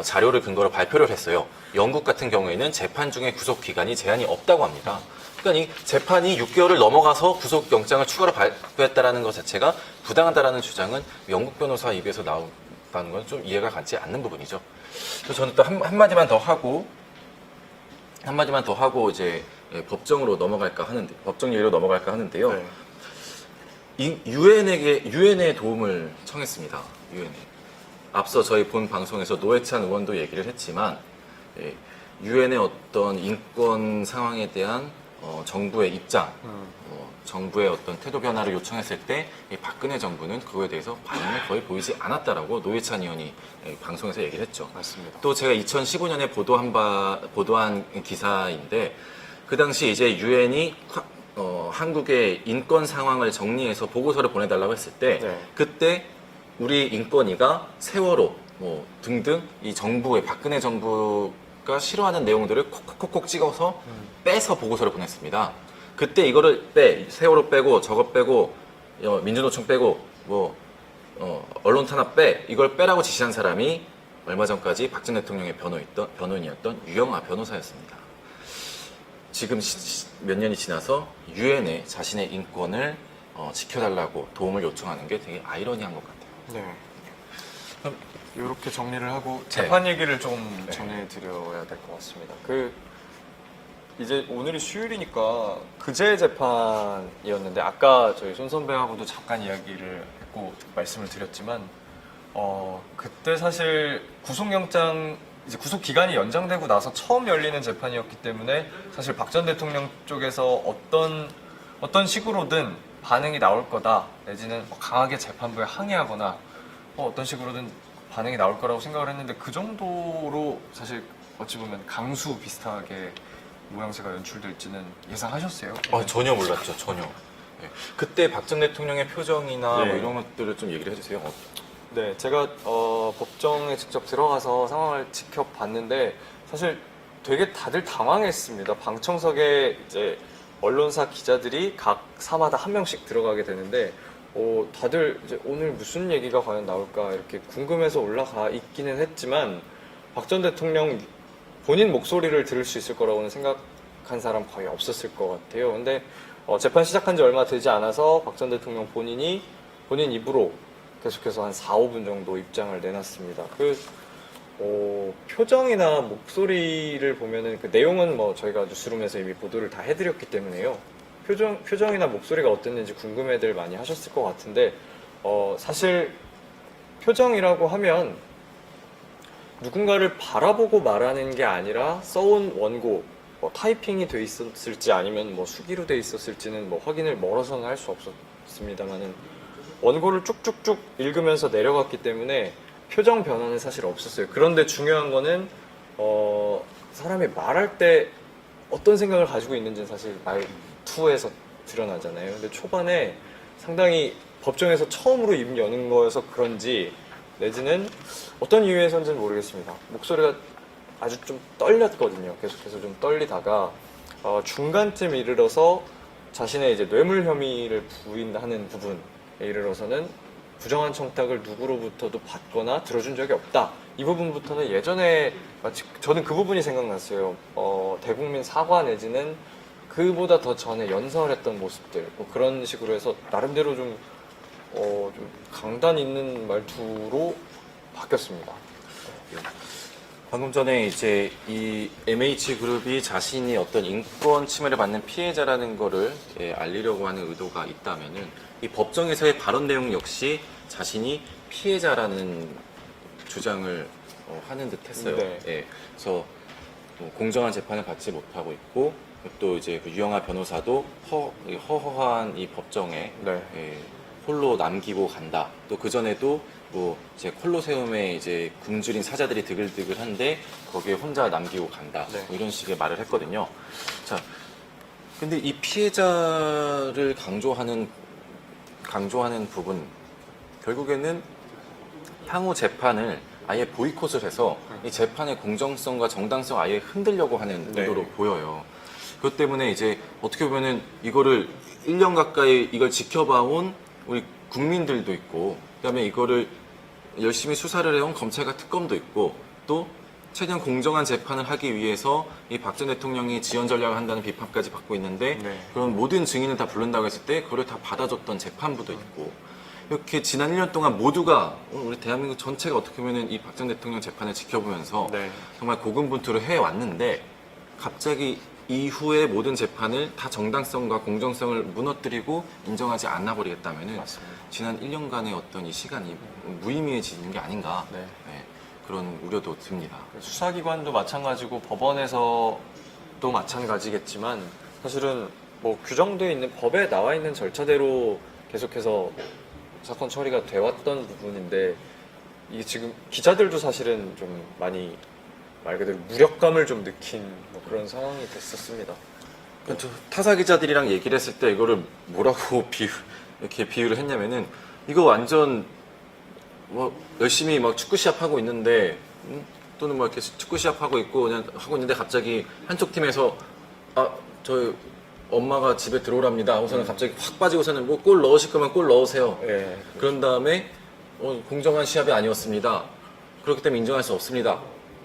자료를 근거로 발표를 했어요. 영국 같은 경우에는 재판 중에 구속기간이 제한이 없다고 합니다. 그러니까 이 재판이 6개월을 넘어가서 구속영장을 추가로 발부했다는 것 자체가 부당하다라는 주장은 영국 변호사 입에서 나온다는 건 좀 이해가 가지 않는 부분이죠. 그래서 저는 또 한마디만 더 하고 이제 법정으로 넘어갈까 하는데 법정 얘기로 넘어갈까 하는데요. 유엔의 도움을 청했습니다. 유엔에. 앞서 저희 본 방송에서 노회찬 의원도 얘기를 했지만 유엔의 어떤 인권 상황에 대한 정부의 입장, 정부의 어떤 태도 변화를 요청했을 때 이 박근혜 정부는 그거에 대해서 반응을 거의 보이지 않았다라고 노회찬 의원이 방송에서 얘기를 했죠. 맞습니다. 또 제가 2015년에 보도한 기사인데 그 당시 이제 유엔이 한국의 인권 상황을 정리해서 보고서를 보내달라고 했을 때 그때 우리 인권위가 세월호 뭐 등등 이 정부의 박근혜 정부가 싫어하는 내용들을 콕콕콕 찍어서 빼서 보고서를 보냈습니다. 그때 이거를 세월호 빼고 저거 빼고 민주노총 빼고 뭐 언론 탄압 이걸 빼라고 지시한 사람이 얼마 전까지 박 전 대통령의 변호인이었던 유영아 변호사였습니다. 지금 몇 년이 지나서 유엔에 자신의 인권을 지켜달라고 도움을 요청하는 게 되게 아이러니한 것 같아요. 이렇게 정리를 하고 재판 얘기를 좀 전해드려야 될 것 같습니다. 이제 오늘이 수요일이니까 그제 재판이었는데 아까 저희 손 선배하고도 잠깐 이야기를 했고 말씀을 드렸지만 그때 사실 구속영장 이제 구속 기간이 연장되고 나서 처음 열리는 재판이었기 때문에 사실 박 전 대통령 쪽에서 어떤 식으로든 반응이 나올 거다 내지는 강하게 재판부에 항의하거나 어떤 식으로든 반응이 나올 거라고 생각을 했는데 그 정도로 사실 어찌 보면 강수 비슷하게 모양새가 연출될지는 예상하셨어요? 전혀 몰랐죠, 전혀. 네. 그때 박 전 대통령의 표정이나 네. 뭐 이런 것들을 좀 얘기를 해주세요. 네, 제가 법정에 직접 들어가서 상황을 지켜봤는데 사실 되게 다들 당황했습니다. 방청석에 이제 언론사 기자들이 각 사마다 한 명씩 들어가게 되는데 다들 이제 오늘 무슨 얘기가 과연 나올까 이렇게 궁금해서 올라가 있기는 했지만 박 전 대통령 본인 목소리를 들을 수 있을 거라고는 생각한 사람 거의 없었을 것 같아요. 근데 재판 시작한 지 얼마 되지 않아서 박 전 대통령 본인 입으로 계속해서 한 4, 5분 정도 입장을 내놨습니다. 표정이나 목소리를 보면은 그 내용은 뭐 저희가 뉴스룸에서 이미 보도를 다 해드렸기 때문에요. 표정이나 목소리가 어땠는지 궁금해들 많이 하셨을 것 같은데 사실 표정이라고 하면 누군가를 바라보고 말하는 게 아니라 써온 원고 타이핑이 돼 있었을지 아니면 뭐 수기로 돼 있었을지는 뭐 확인을 멀어서는 할 수 없었습니다만은 원고를 쭉쭉쭉 읽으면서 내려갔기 때문에 표정 변화는 사실 없었어요. 그런데 중요한 거는 사람이 말할 때 어떤 생각을 가지고 있는지는 사실 말투에서 드러나잖아요. 근데 초반에 상당히 법정에서 처음으로 입 여는 거여서 그런지 내지는 어떤 이유에서인지는 모르겠습니다. 목소리가 아주 좀 떨렸거든요. 계속해서 좀 떨리다가 중간쯤 이르러서 자신의 이제 뇌물 혐의를 부인하는 부분에 이르러서는 부정한 청탁을 누구로부터도 받거나 들어준 적이 없다. 이 부분부터는 예전에 마치 저는 그 부분이 생각났어요. 대국민 사과 내지는 그보다 더 전에 연설했던 모습들 뭐 그런 식으로 해서 나름대로 좀 강단 있는 말투로 바뀌었습니다. 방금 전에 이제 이 MH그룹이 자신이 어떤 인권 침해를 받는 피해자라는 거를 알리려고 하는 의도가 있다면은 이 법정에서의 발언 내용 역시 자신이 피해자라는 주장을 하는 듯 했어요. 네. 예. 그래서 공정한 재판을 받지 못하고 있고 또 이제 그 유영하 변호사도 허허한 이 법정에 네. 홀로 남기고 간다. 또 그 전에도 뭐 이제 콜로세움에 이제 굶주린 사자들이 드글드글한데 거기에 혼자 남기고 간다. 네. 뭐 이런 식의 말을 했거든요. 자, 근데 이 피해자를 강조하는 부분 결국에는 향후 재판을 아예 보이콧을 해서 이 재판의 공정성과 정당성 아예 흔들려고 하는 의도로 보여요. 그것 때문에 이제 어떻게 보면은 이거를 1년 가까이 이걸 지켜봐온 우리 국민들도 있고, 그다음에 이거를 열심히 수사를 해온 검찰과 특검도 있고, 또 최대한 공정한 재판을 하기 위해서 이 박 전 대통령이 지연 전략을 한다는 비판까지 받고 있는데 그런 모든 증인을 다 부른다고 했을 때 그걸 다 받아줬던 재판부도 있고, 이렇게 지난 1년 동안 모두가 우리 대한민국 전체가 어떻게 보면 이 박 전 대통령 재판을 지켜보면서 정말 고군분투를 해왔는데 갑자기 이후의 모든 재판을 다 정당성과 공정성을 무너뜨리고 인정하지 않아 버리겠다면은 지난 1년간의 어떤 이 시간이 무의미해지는 게 아닌가 그런 우려도 듭니다. 수사기관도 마찬가지고 법원에서도 마찬가지겠지만 사실은 뭐 규정되어 있는 법에 나와 있는 절차대로 계속해서 사건 처리가 돼왔던 부분인데 이게 지금 기자들도 사실은 좀 많이 말 그대로 무력감을 좀 느낀 뭐 그런 상황이 됐었습니다. 저 타사 기자들이랑 얘기를 했을 때 이거를 뭐라고 이렇게 비유를 했냐면은 이거 완전 뭐 열심히 막 축구 시합하고 있는데 또는 뭐 이렇게 축구 시합하고 있고 그냥 하고 있는데 갑자기 한쪽 팀에서 저 엄마가 집에 들어오랍니다 하고서는 갑자기 확 빠지고서는 뭐 골 넣으실 거면 골 넣으세요. 그런 다음에 공정한 시합이 아니었습니다. 그렇기 때문에 인정할 수 없습니다.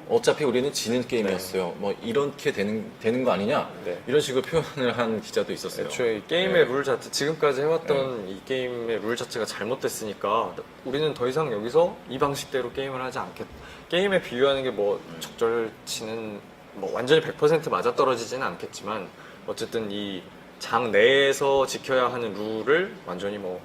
어차피 우리는 지는 게임이었어요. 뭐 이렇게 되는 거 아니냐? 네. 이런 식으로 표현을 한 기자도 있었어요. 애초에 게임의 네. 룰 자체, 지금까지 해왔던 이 게임의 룰 자체가 잘못됐으니까 우리는 더 이상 여기서 이 방식대로 게임을 하지 않겠다. 게임에 비유하는 게 뭐 적절치는 뭐 완전히 100% 맞아떨어지지는 않겠지만 어쨌든 이 장 내에서 지켜야 하는 룰을 완전히 뭐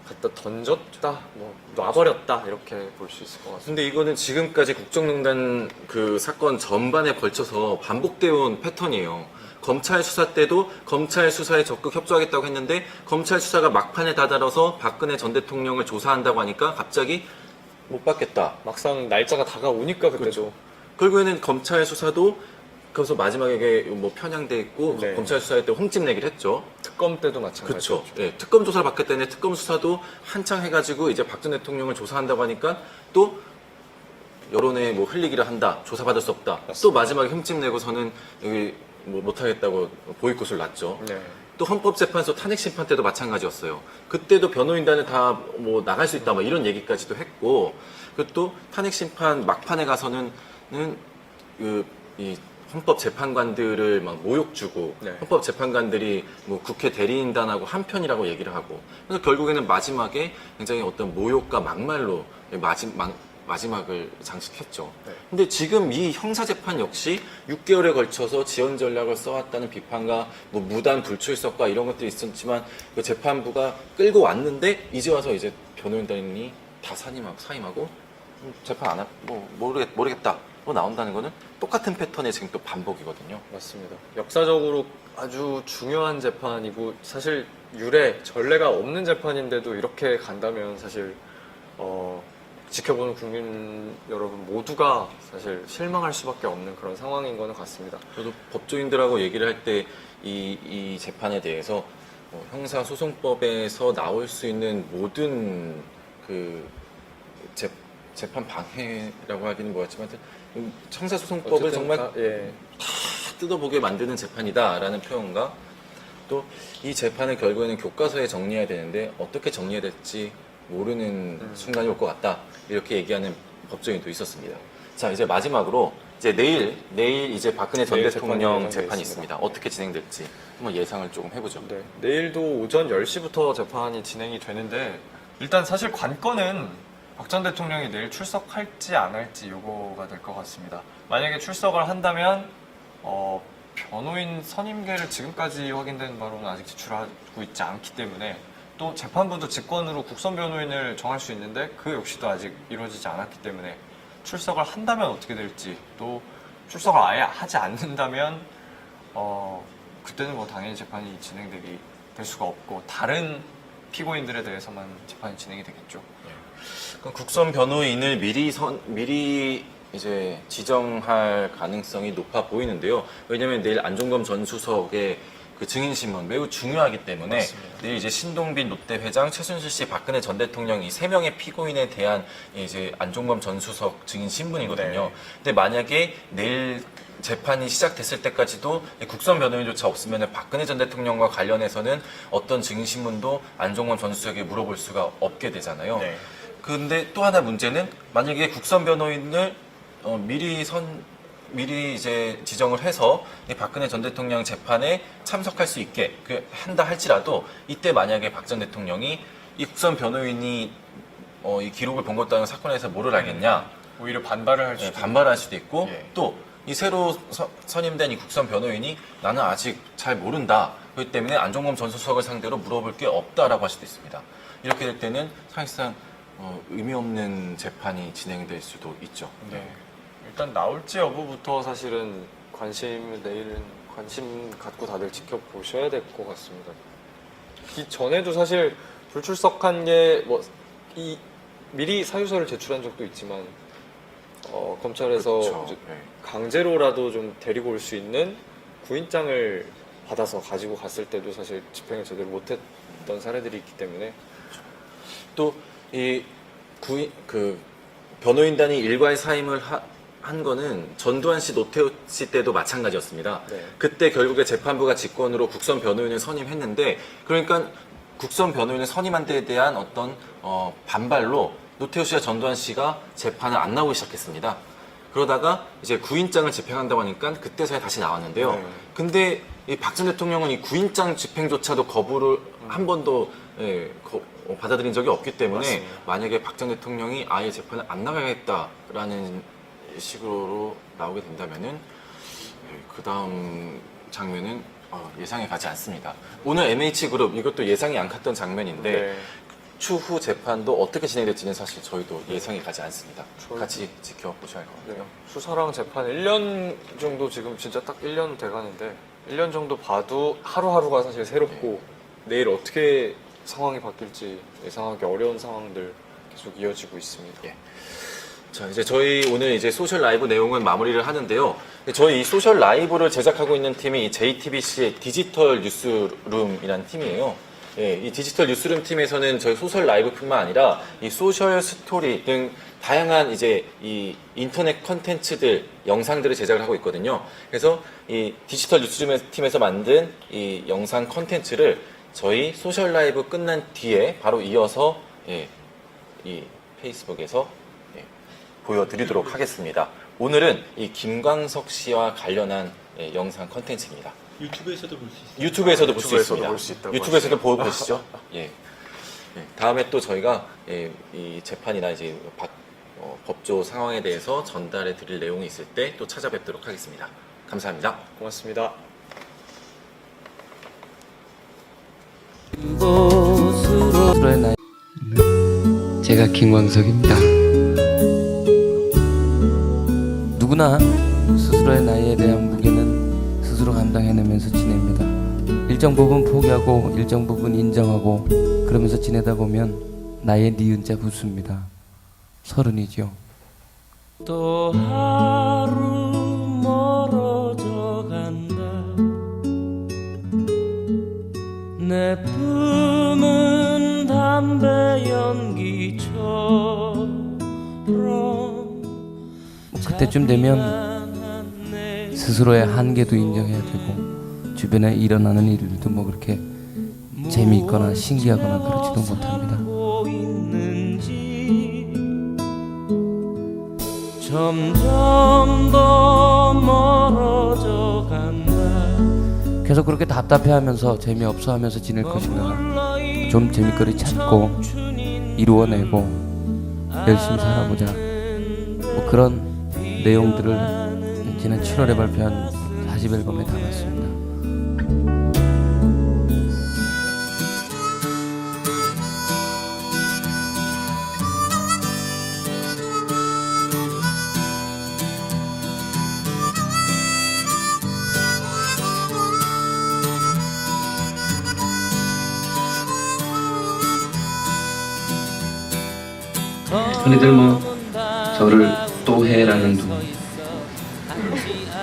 갖다 던졌다, 뭐 놔버렸다 이렇게 볼 수 있을 것 같습니다. 근데 이거는 지금까지 국정농단 그 사건 전반에 걸쳐서 반복되어 온 패턴이에요. 검찰 수사 때도 검찰 수사에 적극 협조하겠다고 했는데 검찰 수사가 막판에 다다라서 박근혜 전 대통령을 조사한다고 하니까 갑자기 못 받겠다. 막상 날짜가 다가오니까 그때도 결국에는 검찰 수사도 그래서 마지막에 뭐 편향돼 있고 네. 검찰 수사할 때 홈집 내기를 했죠. 특검 때도 마찬가지죠. 그렇죠. 예, 특검 조사를 받겠다는데 특검 수사도 한창 해가지고 이제 박 전 대통령을 조사한다고 하니까 또 여론에 뭐 흘리기를 한다. 조사받을 수 없다. 또 마지막에 흠집 내고서는 여기 뭐 못하겠다고 보이콧을 놨죠. 네. 또 헌법재판소 탄핵 심판 때도 마찬가지였어요. 그때도 변호인단은 다 뭐 나갈 수 있다 뭐 이런 얘기까지도 했고, 그리고 또 탄핵 심판 막판에 가서는 이 헌법재판관들을 막 모욕 주고 네. 헌법재판관들이 뭐 국회 대리인단하고 한편이라고 얘기를 하고, 그래서 결국에는 마지막에 굉장히 어떤 모욕과 막말로 마지막을 장식했죠. 네. 근데 지금 이 형사재판 역시 6개월에 걸쳐서 지연 전략을 써왔다는 비판과 뭐 무단 불출석과 이런 것들이 있었지만 그 재판부가 끌고 왔는데 이제 와서 이제 변호인단이 다 사임하고 재판 안 뭐 모르겠다 뭐 나온다는 거는 똑같은 패턴의 지금 또 반복이거든요. 맞습니다. 역사적으로 아주 중요한 재판이고 사실 유례, 전례가 없는 재판인데도 이렇게 간다면 사실 지켜보는 국민 여러분 모두가 사실 실망할 수밖에 없는 그런 상황인 거는 같습니다. 저도 법조인들하고 얘기를 할 때 이 재판에 대해서 형사소송법에서 나올 수 있는 모든 그 재판 방해라고 하기는 뭐였지만 형사소송법을 정말 다 뜯어보게 만드는 재판이다라는 표현과 또 이 재판을 결국에는 교과서에 정리해야 되는데 어떻게 정리해야 될지 모르는 순간이 올 것 같다 이렇게 얘기하는 법조인도 있었습니다. 자, 이제 마지막으로 이제 내일 이제 박근혜 전 내일 대통령 재판이 재판이 있습니다. 있습니다. 어떻게 진행될지 한번 예상을 조금 해보죠. 네, 내일도 오전 10시부터 재판이 진행이 되는데 일단 사실 관건은 박 전 대통령이 내일 출석할지 안 할지 요거가 될 것 같습니다. 만약에 출석을 한다면 변호인 선임계를 지금까지 확인된 바로는 아직 제출하고 있지 않기 때문에 또 재판부도 직권으로 국선 변호인을 정할 수 있는데 그 역시도 아직 이루어지지 않았기 때문에 출석을 한다면 어떻게 될지, 또 출석을 아예 하지 않는다면 그때는 뭐 당연히 재판이 될 수가 없고 다른 피고인들에 대해서만 재판이 진행이 되겠죠. 그럼 국선 변호인을 미리 이제 지정할 가능성이 높아 보이는데요. 왜냐하면 내일 안종범 전 수석의 그 증인신문 매우 중요하기 때문에 맞습니다. 내일 이제 신동빈 롯데 회장, 최순실 씨, 박근혜 전 대통령 이 세 명의 피고인에 대한 이제 안종범 전 수석 증인 신문이거든요. 네. 근데 만약에 내일 재판이 시작됐을 때까지도 국선 변호인조차 없으면 박근혜 전 대통령과 관련해서는 어떤 증인 신문도 안종범 전 수석에게 물어볼 수가 없게 되잖아요. 네. 근데 또 하나 문제는 만약에 국선 변호인을 미리 이제 지정을 해서 이 박근혜 전 대통령 재판에 참석할 수 있게 한다 할지라도 이때 만약에 박 전 대통령이 이 국선 변호인이 이 기록을 본 것도 아니고 사건에서 뭐를 알겠냐, 오히려 반발을 할 네, 수도 반발할 수도 있고 예. 또 이 새로 선임된 이 국선 변호인이 나는 아직 잘 모른다, 그렇기 때문에 안종범 전 수석을 상대로 물어볼 게 없다라고 할 수도 있습니다. 이렇게 될 때는 사실상 의미 없는 재판이 진행될 수도 있죠. 네. 일단 나올지 여부부터 사실은 내일은 관심 갖고 다들 지켜보셔야 될 것 같습니다. 이 전에도 사실 불출석한 게 미리 사유서를 제출한 적도 있지만 검찰에서 그렇죠. 이제 네. 강제로라도 좀 데리고 올 수 있는 구인장을 받아서 가지고 갔을 때도 사실 집행을 제대로 못했던 사례들이 있기 때문에 또 이 변호인단이 일괄 사임을 한 거는 전두환 씨, 노태우 씨 때도 마찬가지였습니다. 네. 그때 결국에 재판부가 직권으로 국선 변호인을 선임했는데, 그러니까 국선 변호인을 선임한 데에 대한 어떤 반발로 노태우 씨와 전두환 씨가 재판을 안 나오기 시작했습니다. 그러다가 이제 구인장을 집행한다고 하니까 그때서야 다시 나왔는데요. 네. 근데 이 박 전 대통령은 이 구인장 집행조차도 거부를 한 번도 받아들인 적이 없기 때문에 맞습니다. 만약에 박 전 대통령이 아예 재판을 안 나가겠다라는 식으로 나오게 된다면은 그 다음 장면은 예상이 가지 않습니다. 오늘 MH그룹 이것도 예상이 안 갔던 장면인데 네. 추후 재판도 어떻게 진행될지는 사실 저희도 예상이 가지 않습니다. 저희- 같이 지켜보셔야 할 것 네. 같아요. 수사랑 재판 1년 정도 지금 진짜 딱 1년 돼가는데 1년 정도 봐도 하루하루가 사실 새롭고 내일 어떻게 상황이 바뀔지 예상하기 어려운 상황들 계속 이어지고 있습니다. 예. 자, 이제 저희 오늘 이제 소셜 라이브 내용은 마무리를 하는데요. 저희 이 소셜 라이브를 제작하고 있는 팀이 이 JTBC의 디지털 뉴스룸이라는 팀이에요. 예, 이 디지털 뉴스룸 팀에서는 저희 소셜 라이브뿐만 아니라 이 소셜 스토리 등 다양한 이제 이 인터넷 컨텐츠들, 영상들을 제작을 하고 있거든요. 그래서 이 디지털 뉴스룸 팀에서 만든 이 영상 컨텐츠를 저희 소셜 라이브 끝난 뒤에 바로 이어서 이 페이스북에서 보여드리도록 하겠습니다. 오늘은 이 김광석 씨와 관련한 영상 컨텐츠입니다. 유튜브에서도 볼 수 있어요. 유튜브에서도 볼 수 유튜브에서도 있습니다. 볼수 있다고 유튜브에서도 보시죠. 예. 다음에 또 저희가 이 재판이나 이제 법조 상황에 대해서 전달해 드릴 내용이 있을 때 또 찾아뵙도록 하겠습니다. 감사합니다. 고맙습니다. 제가 김광석입니다. 누구나 스스로의 나이에 대한 무게는 스스로 감당해내면서 지냅니다. 일정 부분 포기하고 일정 부분 인정하고 그러면서 지내다 보면 나이에 니은자 붙습니다. 30이죠. 또 하루 멀어져 간다. 내 품은 담배 연기처럼. 그때쯤 되면 스스로의 한계도 인정해야 되고 주변에 일어나는 일들도 뭐 그렇게 재미있거나 신기하거나 그렇지도 못합니다. 점점 더 멀어져 간다. 계속 그렇게 답답해하면서 재미없어하면서 지낼 것인가, 좀 재미거리 찾고 이루어내고 열심히 살아보자, 뭐 그런 내용들을 지난 7월에 발표한 40앨범에 담았습니다. 흔히들 뭐 저를 또 해라는 둥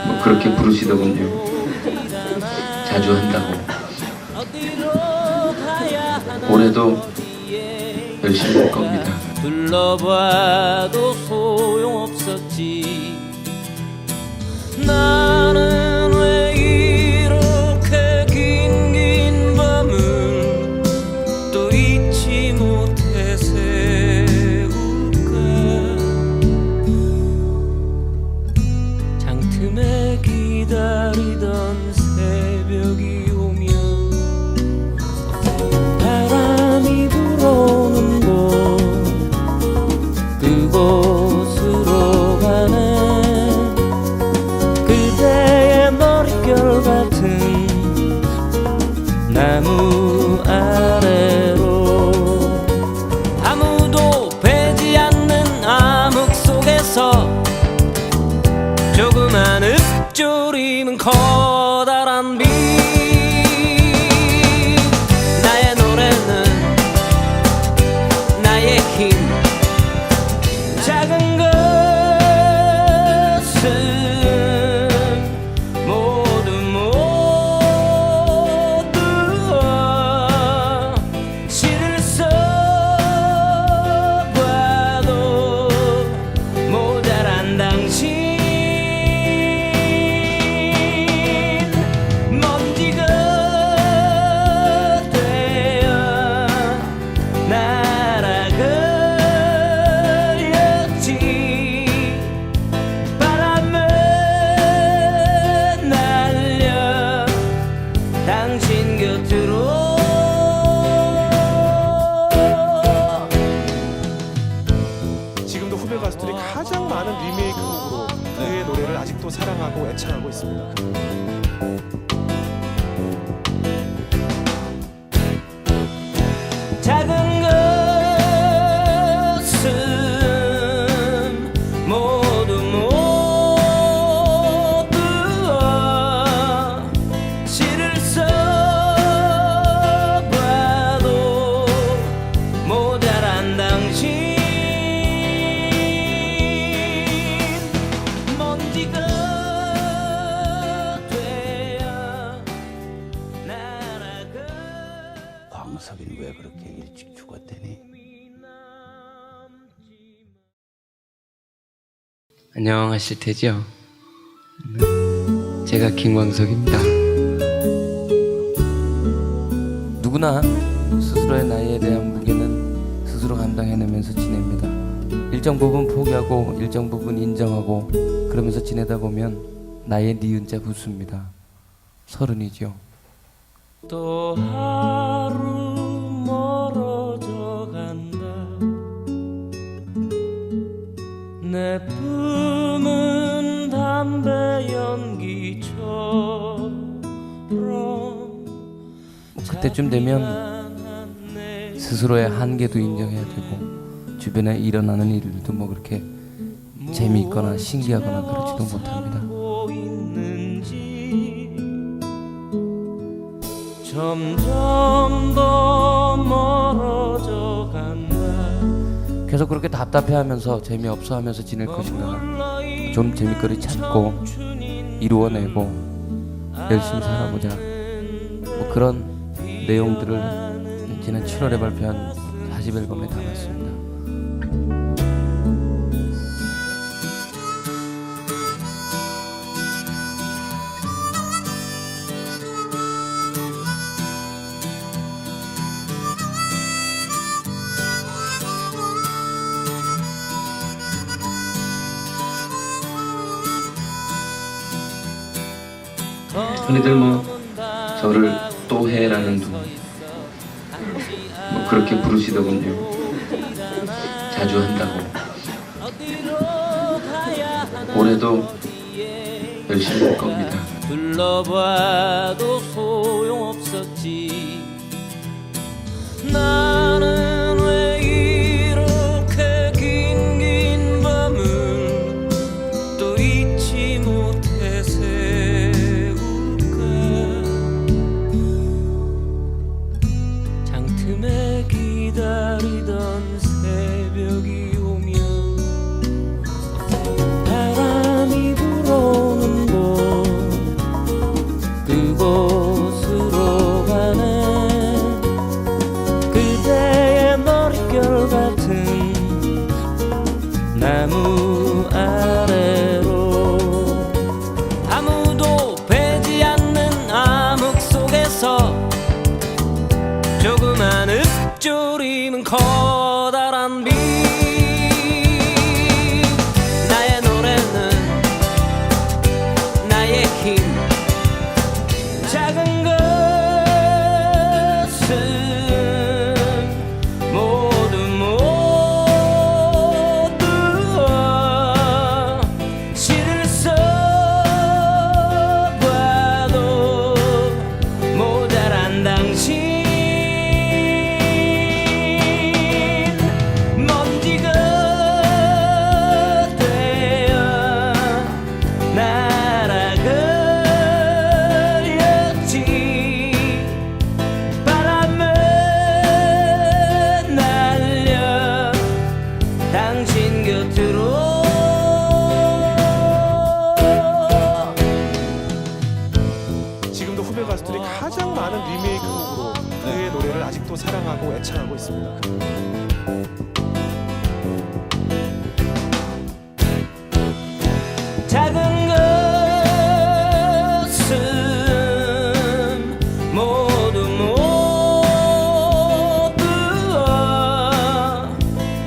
뭐 그렇게 부르시더군요. 자주 한다고. 올해도 열심히 할 겁니다. 둘러봐도 소용없었지. 나는 왜 이렇게 긴 밤을 또 잊지 못해 세울까. 장틈에 기다리던 새벽이 오면 바람이 불어오는 곳, 그곳으로 가네. 그대의 머릿결 같은 나무 아래로, 아무도 베지 않는 암흑 속에서 조그만 읊조리는 커다란 빛. 나의 노래는 나의 힘. 작은 후배 가수들이 가장 많은 리메이크 곡으로 그의 노래를 아직도 사랑하고 애창하고 있습니다. 작은 것은 모두 시를 써봐도 모자란 당신 먼지가 돼야 날아가. 광석이는 왜 그렇게 일찍 죽었대니? 안녕하실 테죠? 제가 김광석입니다. 누구나 스스로의 나이에 대한 무게는 스스로 감당해내면서 지냅니다. 일정 부분 포기하고 일정 부분 인정하고 그러면서 지내다 보면 나이에 니은자 붙습니다. 30이죠. 또 하루 멀어져 간다. 내 품은 담배 연기처럼. 그때쯤 되면 스스로의 한계도 인정해야 되고 주변에 일어나는 일들도 뭐 그렇게 재미있거나 신기하거나 그렇지도 못합니다. 점점 더 멀어져 간다. 계속 그렇게 답답해하면서 재미없어하면서 지낼 것인가, 좀 재미거리 찾고 이루어내고 열심히 살아보자, 뭐 그런 내용들을 지난 7월에 발표한 40앨범에 담았습니다. 흔히들 뭐 저를 또 해라는 둥 뭐 그렇게 부르시더군요. 자주 한다고. 올해도 열심히 할 겁니다. 둘러봐도 소용없었지. 나는 왜 이렇게 긴 밤을 또 잊지 못해 새울까. 장틈에 기다리던 새벽이 오면 바람이 불어오는 곳 그곳으로 가네. 그대의 머릿결 같은 나무 아래로 아무도 배지 않는 암흑 속에서 조그만 읊조리는 커다란 빛. 나의 노래는 나의 힘. 작은 것은 모두 시를 써봐도 모자란 당신 먼지가 되어 날아가렸지. 바람에 날려 당신 곁으로. 지금도 후배 가수들이 가장 많은 리메이크 곡으로 그의 노래를 아직도 사랑하고 애창하고 있습니다. 작은 것은 모두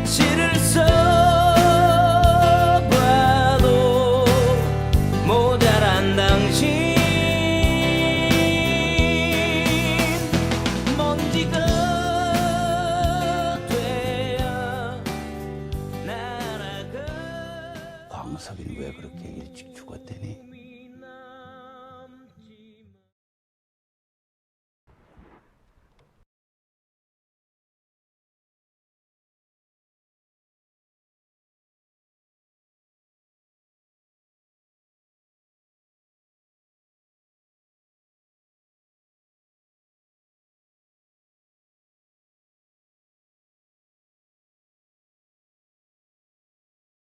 시를 써봐도 모자란 당신 먼지가 강섭이는 왜 그렇게 일찍 죽었대니?